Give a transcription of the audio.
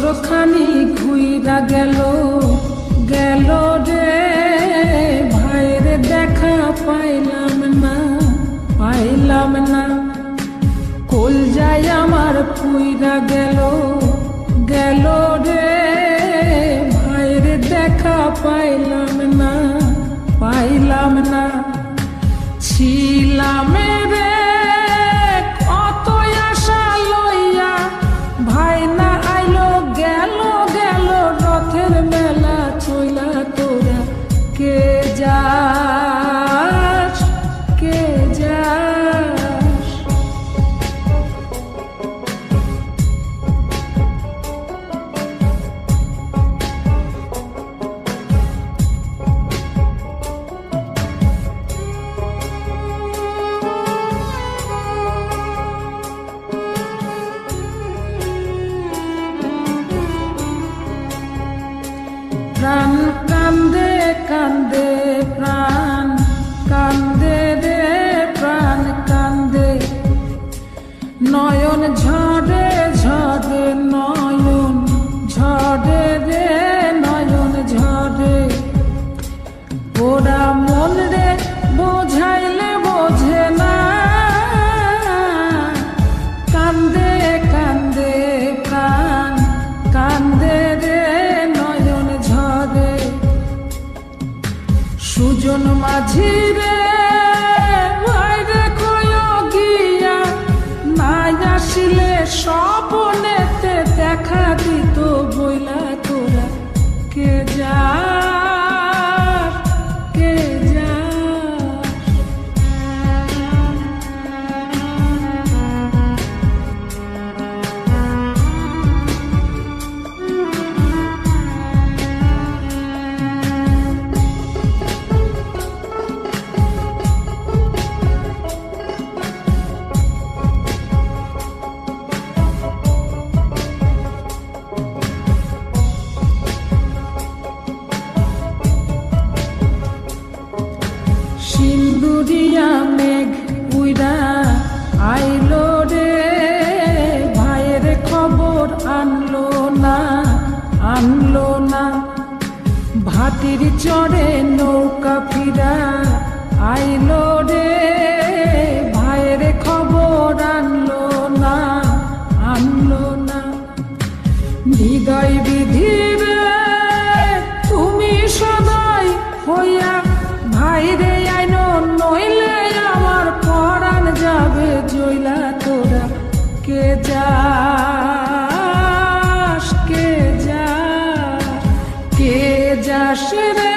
বছরখানি ঘুইরা গেল গেল রে ভাইরে দেখা পাইলাম না কল যায় আমার পুইরা গেল গেল রে ভাইরে দেখা পাইলাম না ছিলাম রে কত আশা লইয়া ভাই না আইলো গেল রথের মেলা চইলা তোরা কে যাস প্রাণ কান্দে কান্দে প্রাণ কান্দে রে প্রাণ কান্দে নয়ন ঝরে ঝরে নয়ন ঝরে রে নয়ন ঝরে ওরা মন রে বোঝাইলে বোঝে না কান্দে কান্দে প্রাণ কান্দে রে সুজন মাঝি রে ভাইরে কয় গিয়া নাই আসিলে স্বপনেতে দেখা দিত বইলা তোরা কে যাস সিন্দুরিয়া মেঘ উইরা আইলো রে ভাইয়ের খবর আনলো না ভাটির চড়ে নৌকা ফিরা আইলো রে ভাইয়ের খবর আনলো না হৃদয় বিধির তুমি সদাই হইয়া ভাইরে আইনো নইলে আমার পরাণ যাবে জইলা তোরা কে যাস রে